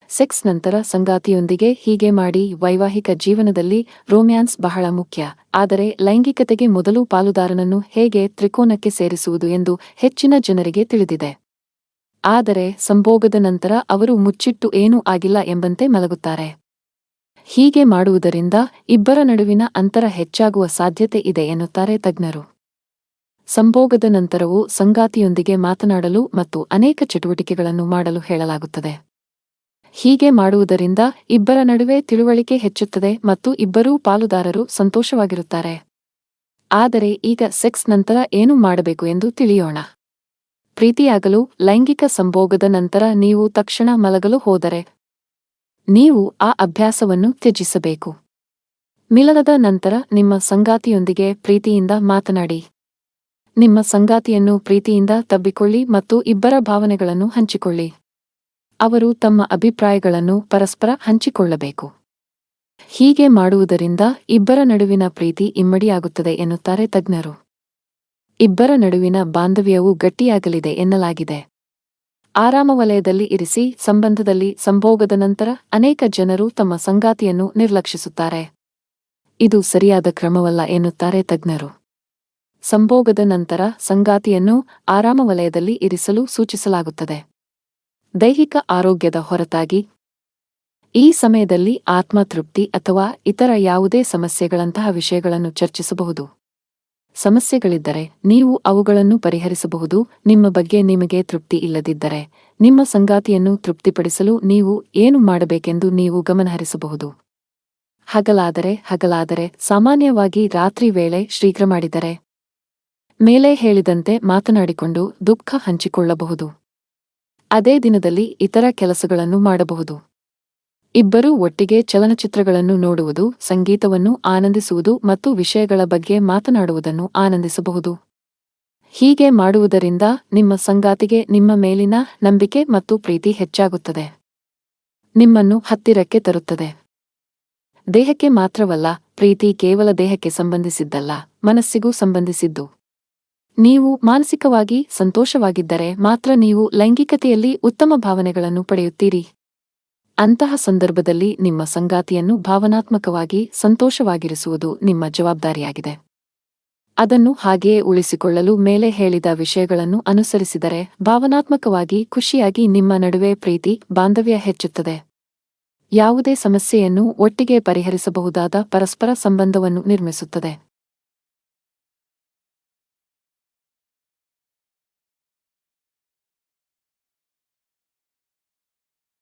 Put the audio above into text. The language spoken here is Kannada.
ಸೆಕ್ಸ್ ನಂತರ ಸಂಗಾತಿಯೊಂದಿಗೆ ಹೀಗೆ ಮಾಡಿ. ವೈವಾಹಿಕ ಜೀವನದಲ್ಲಿ ರೊಮ್ಯಾನ್ಸ್ ಬಹಳ ಮುಖ್ಯ. ಆದರೆ ಲೈಂಗಿಕತೆಗೆ ಮೊದಲು ಪಾಲುದಾರನನ್ನು ಹೇಗೆ ತ್ರಿಕೋನಕ್ಕೆ ಸೇರಿಸುವುದು ಎಂದು ಹೆಚ್ಚಿನ ಜನರಿಗೆ ತಿಳಿದಿದೆ. ಆದರೆ ಸಂಭೋಗದ ನಂತರ ಅವರು ಮುಚ್ಚಿಟ್ಟು ಏನೂ ಆಗಿಲ್ಲ ಎಂಬಂತೆ ಮಲಗುತ್ತಾರೆ. ಹೀಗೆ ಮಾಡುವುದರಿಂದ ಇಬ್ಬರ ನಡುವಿನ ಅಂತರ ಹೆಚ್ಚಾಗುವ ಸಾಧ್ಯತೆ ಇದೆ ಎನ್ನುತ್ತಾರೆ ತಜ್ಞರು. ಸಂಭೋಗದ ನಂತರವೂ ಸಂಗಾತಿಯೊಂದಿಗೆ ಮಾತನಾಡಲು ಮತ್ತು ಅನೇಕ ಚಟುವಟಿಕೆಗಳನ್ನು ಮಾಡಲು ಹೇಳಲಾಗುತ್ತದೆ. ಹೀಗೆ ಮಾಡುವುದರಿಂದ ಇಬ್ಬರ ನಡುವೆ ತಿಳುವಳಿಕೆ ಹೆಚ್ಚುತ್ತದೆ ಮತ್ತು ಇಬ್ಬರೂ ಪಾಲುದಾರರು ಸಂತೋಷವಾಗಿರುತ್ತಾರೆ. ಆದರೆ ಈಗ ಸೆಕ್ಸ್ ನಂತರ ಏನು ಮಾಡಬೇಕು ಎಂದು ತಿಳಿಯೋಣ. ಪ್ರೀತಿಯಾಗಲು ಲೈಂಗಿಕ ಸಂಭೋಗದ ನಂತರ ನೀವು ತಕ್ಷಣ ಮಲಗಲು ಹೋದರೆ ನೀವು ಆ ಅಭ್ಯಾಸವನ್ನು ತ್ಯಜಿಸಬೇಕು. ಮಿಲನದ ನಂತರ ನಿಮ್ಮ ಸಂಗಾತಿಯೊಂದಿಗೆ ಪ್ರೀತಿಯಿಂದ ಮಾತನಾಡಿ. ನಿಮ್ಮ ಸಂಗಾತಿಯನ್ನು ಪ್ರೀತಿಯಿಂದ ತಬ್ಬಿಕೊಳ್ಳಿ ಮತ್ತು ಇಬ್ಬರ ಭಾವನೆಗಳನ್ನು ಹಂಚಿಕೊಳ್ಳಿ. ಅವರು ತಮ್ಮ ಅಭಿಪ್ರಾಯಗಳನ್ನು ಪರಸ್ಪರ ಹಂಚಿಕೊಳ್ಳಬೇಕು. ಹೀಗೆ ಮಾಡುವುದರಿಂದ ಇಬ್ಬರ ನಡುವಿನ ಪ್ರೀತಿ ಇಮ್ಮಡಿಯಾಗುತ್ತದೆ ಎನ್ನುತ್ತಾರೆ ತಜ್ಞರು. ಇಬ್ಬರ ನಡುವಿನ ಬಾಂಧವ್ಯವು ಗಟ್ಟಿಯಾಗಲಿದೆ ಎನ್ನಲಾಗಿದೆ. ಆರಾಮ ವಲಯದಲ್ಲಿ ಇರಿಸಿ. ಸಂಬಂಧದಲ್ಲಿ ಸಂಭೋಗದ ನಂತರ ಅನೇಕ ಜನರು ತಮ್ಮ ಸಂಗಾತಿಯನ್ನು ನಿರ್ಲಕ್ಷಿಸುತ್ತಾರೆ. ಇದು ಸರಿಯಾದ ಕ್ರಮವಲ್ಲ ಎನ್ನುತ್ತಾರೆ ತಜ್ಞರು. ಸಂಭೋಗದ ನಂತರ ಸಂಗಾತಿಯನ್ನು ಆರಾಮ ವಲಯದಲ್ಲಿ ಇರಿಸಲು ಸೂಚಿಸಲಾಗುತ್ತದೆ. ದೈಹಿಕ ಆರೋಗ್ಯದ ಹೊರತಾಗಿ ಈ ಸಮಯದಲ್ಲಿ ಆತ್ಮತೃಪ್ತಿ ಅಥವಾ ಇತರ ಯಾವುದೇ ಸಮಸ್ಯೆಗಳಂತಹ ವಿಷಯಗಳನ್ನು ಚರ್ಚಿಸಬಹುದು. ಸಮಸ್ಯೆಗಳಿದ್ದರೆ ನೀವು ಅವುಗಳನ್ನು ಪರಿಹರಿಸಬಹುದು. ನಿಮ್ಮ ಬಗ್ಗೆ ನಿಮಗೆ ತೃಪ್ತಿ ಇಲ್ಲದಿದ್ದರೆ ನಿಮ್ಮ ಸಂಗಾತಿಯನ್ನು ತೃಪ್ತಿಪಡಿಸಲು ನೀವು ಏನು ಮಾಡಬೇಕೆಂದು ನೀವು ಗಮನಹರಿಸಬಹುದು. ಹಗಲಾದರೆ ಸಾಮಾನ್ಯವಾಗಿ ರಾತ್ರಿ ವೇಳೆ ಶೀಘ್ರ ಮಾಡಿದರೆ ಮೇಲೆ ಹೇಳಿದಂತೆ ಮಾತನಾಡಿಕೊಂಡು ದುಃಖ ಹಂಚಿಕೊಳ್ಳಬಹುದು. ಅದೇ ದಿನದಲ್ಲಿ ಇತರ ಕೆಲಸಗಳನ್ನು ಮಾಡಬಹುದು. ಇಬ್ಬರೂ ಒಟ್ಟಿಗೆ ಚಲನಚಿತ್ರಗಳನ್ನು ನೋಡುವುದು, ಸಂಗೀತವನ್ನು ಆನಂದಿಸುವುದು ಮತ್ತು ವಿಷಯಗಳ ಬಗ್ಗೆ ಮಾತನಾಡುವುದನ್ನು ಆನಂದಿಸಬಹುದು. ಹೀಗೆ ಮಾಡುವುದರಿಂದ ನಿಮ್ಮ ಸಂಗಾತಿಗೆ ನಿಮ್ಮ ಮೇಲಿನ ನಂಬಿಕೆ ಮತ್ತು ಪ್ರೀತಿ ಹೆಚ್ಚಾಗುತ್ತದೆ. ನಿಮ್ಮನ್ನು ಹತ್ತಿರಕ್ಕೆ ತರುತ್ತದೆ. ದೇಹಕ್ಕೆ ಮಾತ್ರವಲ್ಲ, ಪ್ರೀತಿ ಕೇವಲ ದೇಹಕ್ಕೆ ಸಂಬಂಧಿಸಿದ್ದಲ್ಲ, ಮನಸ್ಸಿಗೂ ಸಂಬಂಧಿಸಿದ್ದು. ನೀವು ಮಾನಸಿಕವಾಗಿ ಸಂತೋಷವಾಗಿದ್ದರೆ ಮಾತ್ರ ನೀವು ಲೈಂಗಿಕತೆಯಲ್ಲಿ ಉತ್ತಮ ಭಾವನೆಗಳನ್ನು ಪಡೆಯುತ್ತೀರಿ. ಅಂತಹ ಸಂದರ್ಭದಲ್ಲಿ ನಿಮ್ಮ ಸಂಗಾತಿಯನ್ನು ಭಾವನಾತ್ಮಕವಾಗಿ ಸಂತೋಷವಾಗಿರಿಸುವುದು ನಿಮ್ಮ ಜವಾಬ್ದಾರಿಯಾಗಿದೆ. ಅದನ್ನು ಹಾಗೆಯೇ ಉಳಿಸಿಕೊಳ್ಳಲು ಮೇಲೆ ಹೇಳಿದ ವಿಷಯಗಳನ್ನು ಅನುಸರಿಸಿದರೆ ಭಾವನಾತ್ಮಕವಾಗಿ ಖುಷಿಯಾಗಿ ನಿಮ್ಮ ನಡುವೆ ಪ್ರೀತಿ, ಬಾಂಧವ್ಯ ಹೆಚ್ಚುತ್ತದೆ. ಯಾವುದೇ ಸಮಸ್ಯೆಯನ್ನು ಒಟ್ಟಿಗೆ ಪರಿಹರಿಸಬಹುದಾದ ಪರಸ್ಪರ ಸಂಬಂಧವನ್ನು ನಿರ್ಮಿಸುತ್ತದೆ.